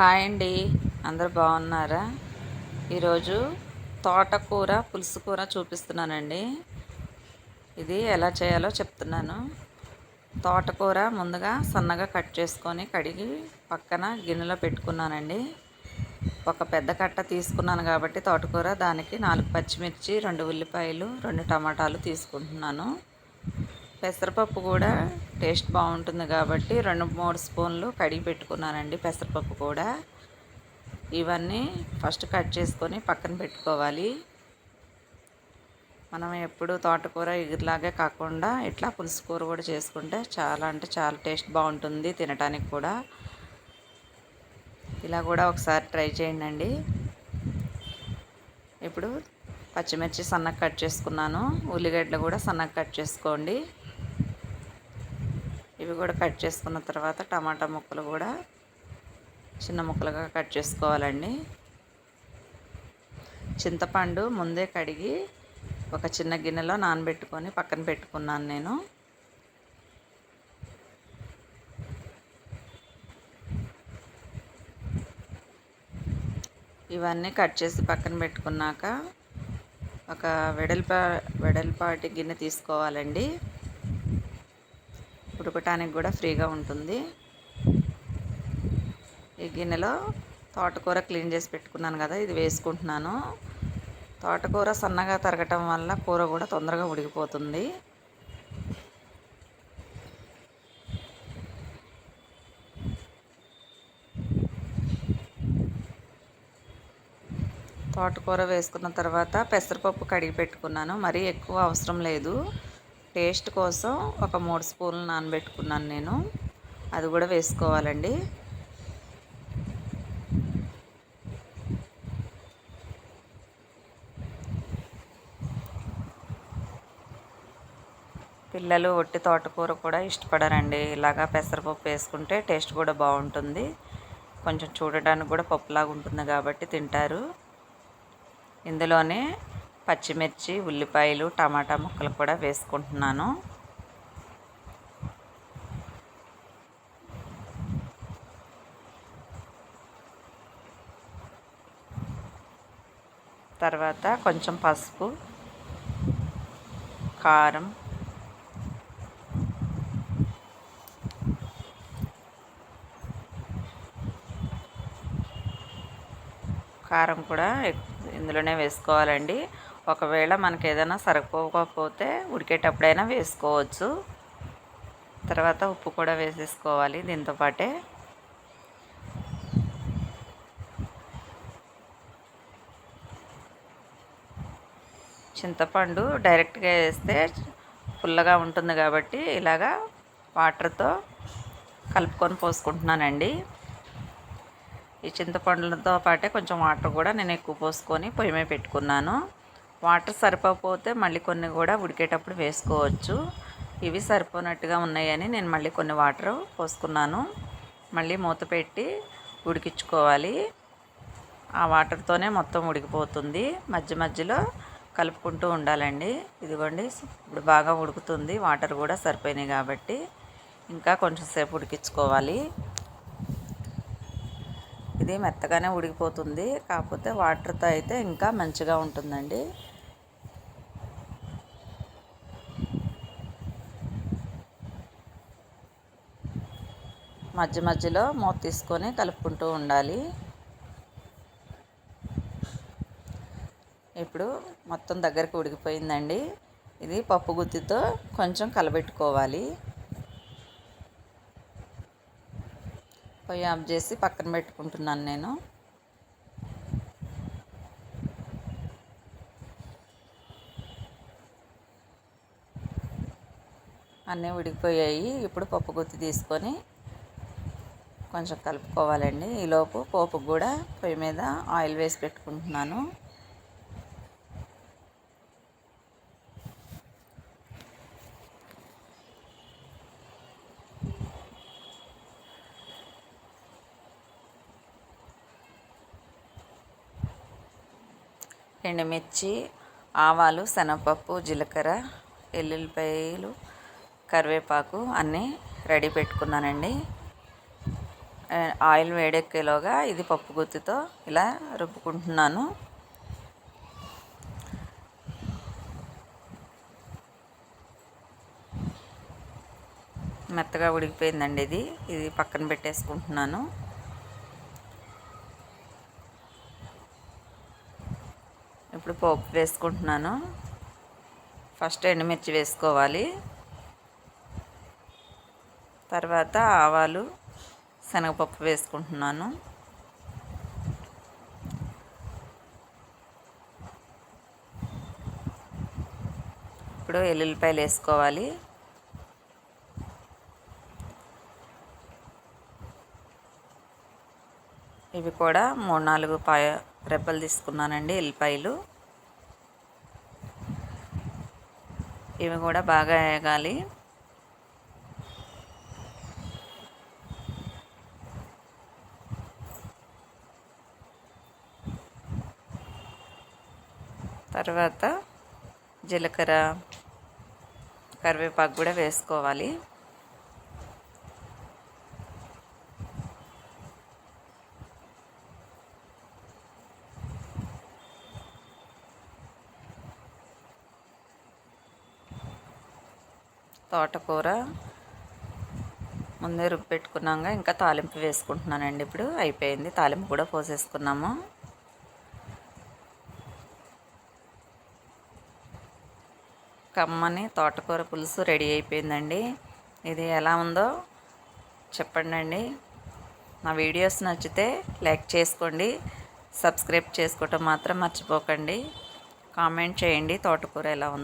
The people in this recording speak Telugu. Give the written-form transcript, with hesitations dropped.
హాయ్ అండి, అందరూ బాగున్నారా? ఈరోజు తోటకూర పులుసు కూర చూపిస్తున్నానండి. ఇది ఎలా చేయాలో చెప్తున్నాను. తోటకూర ముందుగా సన్నగా కట్ చేసుకొని కడిగి పక్కన గిన్నెలో పెట్టుకున్నానండి. ఒక పెద్ద కట్ట తీసుకున్నాను కాబట్టి తోటకూర, దానికి 4 పచ్చిమిర్చి, 2 ఉల్లిపాయలు, 2 టమాటాలు తీసుకుంటున్నాను. పెసరపప్పు కూడా టేస్ట్ బాగుంటుంది కాబట్టి 2-3 స్పూన్లు కడిగి పెట్టుకున్నానండి పెసరపప్పు కూడా. ఇవన్నీ ఫస్ట్ కట్ చేసుకొని పక్కన పెట్టుకోవాలి. మనం ఎప్పుడు తోటకూర ఇలాగే కాకుండా ఇట్లా పులుసు కూర కూడా చేసుకుంటే చాలా అంటే చాలా టేస్ట్ బాగుంటుంది తినడానికి కూడా. ఇలా కూడా ఒకసారి ట్రై చేయండి. ఇప్పుడు పచ్చిమిర్చి సన్నగా కట్ చేసుకున్నాను, ఉల్లిగడ్డలు కూడా సన్నగా కట్ చేసుకోండి. ఇవి కూడా కట్ చేసుకున్న తర్వాత టమాటా ముక్కలు కూడా చిన్న ముక్కలుగా కట్ చేసుకోవాలండి. చింతపండు ముందే కడిగి ఒక చిన్న గిన్నెలో నానబెట్టుకొని పక్కన పెట్టుకున్నాను నేను. ఇవన్నీ కట్ చేసి పక్కన పెట్టుకున్నాక ఒక వెడల్పాటి గిన్నె తీసుకోవాలండి. ఉడకటానికి కూడా ఫ్రీగా ఉంటుంది. ఈ గిన్నెలో తోటకూర క్లీన్ చేసి పెట్టుకున్నాను కదా, ఇది వేసుకుంటున్నాను. తోటకూర సన్నగా తరగటం వల్ల కూర కూడా తొందరగా ఉడికిపోతుంది. తోటకూర వేసుకున్న తర్వాత పెసరపప్పు కడిగి పెట్టుకున్నాను. మరీ ఎక్కువ అవసరం లేదు, టేస్ట్ కోసం ఒక 3 స్పూన్లు నానబెట్టుకున్నాను నేను. అది కూడా వేసుకోవాలండి. పిల్లలు ఒట్టి తోటకూర కూడా ఇష్టపడరండి. ఇలాగా పెసరపప్పు వేసుకుంటే టేస్ట్ కూడా బాగుంటుంది. కొంచెం చూడడానికి కూడా పప్పులాగా ఉంటుంది కాబట్టి తింటారు. ఇందులోనే పచ్చిమిర్చి, ఉల్లిపాయలు, టమాటా ముక్కలు కూడా వేసుకుంటున్నాను. తర్వాత కొంచెం పసుపు, కారం, కారం కూడా ఇందులోనే వేసుకోవాలండి. ఒకవేళ మనకి ఏదైనా సరిపోకపోతే ఉడికేటప్పుడైనా వేసుకోవచ్చు. తర్వాత ఉప్పు కూడా వేసేసుకోవాలి దీంతో పాటే. చింతపండు డైరెక్ట్గా వేస్తే పుల్లగా ఉంటుంది కాబట్టి ఇలాగా వాటర్తో కలుపుకొని పోసుకుంటున్నానండి. ఈ చింతపండులతో పాటే కొంచెం వాటర్ కూడా నేను ఎక్కువ పోసుకొని పొయ్యి మీద పెట్టుకున్నాను. వాటర్ సరిపోకపోతే మళ్ళీ కొన్ని కూడా ఉడికేటప్పుడు వేసుకోవచ్చు. ఇవి సరిపోనట్టుగా ఉన్నాయని నేను మళ్ళీ కొన్ని వాటర్ పోసుకున్నాను. మళ్ళీ మూత పెట్టి ఉడికించుకోవాలి. ఆ వాటర్తోనే మొత్తం ఉడికిపోతుంది. మధ్య మధ్యలో కలుపుకుంటూ ఉండాలండి. ఇదిగోండి, ఇప్పుడు బాగా ఉడుకుతుంది. వాటర్ కూడా సరిపోయినాయి కాబట్టి ఇంకా కొంచెం సేపు ఉడికించుకోవాలి. ఇది మెత్తగానే ఉడికిపోతుంది, కాకపోతే వాటర్తో అయితే ఇంకా మంచిగా ఉంటుందండి. మధ్య మధ్యలో మూత తీసుకొని కలుపుకుంటూ ఉండాలి. ఇప్పుడు మొత్తం దగ్గరికి ఉడికిపోయిందండి. ఇది పప్పు గుత్తితో కొంచెం కలబెట్టుకోవాలి. పొయ్యి ఆఫ్ చేసి పక్కన పెట్టుకుంటున్నాను నేను. అన్నీ ఉడికిపోయాయి. ఇప్పుడు పప్పు గుత్తి తీసుకొని కొంచెం కలుపుకోవాలండి. ఈలోపు పోపుకు కూడా పొయ్యి మీద ఆయిల్ వేసి పెట్టుకుంటున్నాను. ఎండుమిర్చి, ఆవాలు, శనగపప్పు, జీలకర్ర, ఎల్లుల్లిపాయలు, కరివేపాకు అన్నీ రెడీ పెట్టుకున్నానండి. ఆయిల్ వేడెక్కేలోగా ఇది పప్పు గుత్తితో ఇలా రుబ్బుకుంటున్నాను. మెత్తగా ఉడికిపోయిందండి. ఇది పక్కన పెట్టేసుకుంటున్నాను. ఇప్పుడు పోపు వేసుకుంటున్నాను. ఫస్ట్ ఎండుమిర్చి వేసుకోవాలి. తర్వాత ఆవాలు, శనగపప్పు వేసుకుంటున్నాను. ఇప్పుడు ఎల్లుల్లిపాయలు వేసుకోవాలి. ఇవి కూడా 3-4 రెబ్బలు తీసుకున్నానండి ఎల్లిపాయలు. ఇవి కూడా బాగా వేగాలి. తర్వాత జీలకర్ర, కరివేపాకు కూడా వేసుకోవాలి. తోటకూర ముందే రుబ్బి పెట్టుకున్నాక ఇంకా తాలింపు వేసుకుంటున్నానండి. ఇప్పుడు అయిపోయింది, తాలింపు కూడా పోసేసుకున్నాము. కమ్మని తోటకూర పులుసు రెడీ అయిపోయిందండి. ఇది ఎలా ఉందో చెప్పండి. నా వీడియోస్ నచ్చితే లైక్ చేసుకోండి, సబ్స్క్రైబ్ చేసుకోవటం మాత్రం మర్చిపోకండి. కామెంట్ చేయండి తోటకూర ఎలా ఉందో.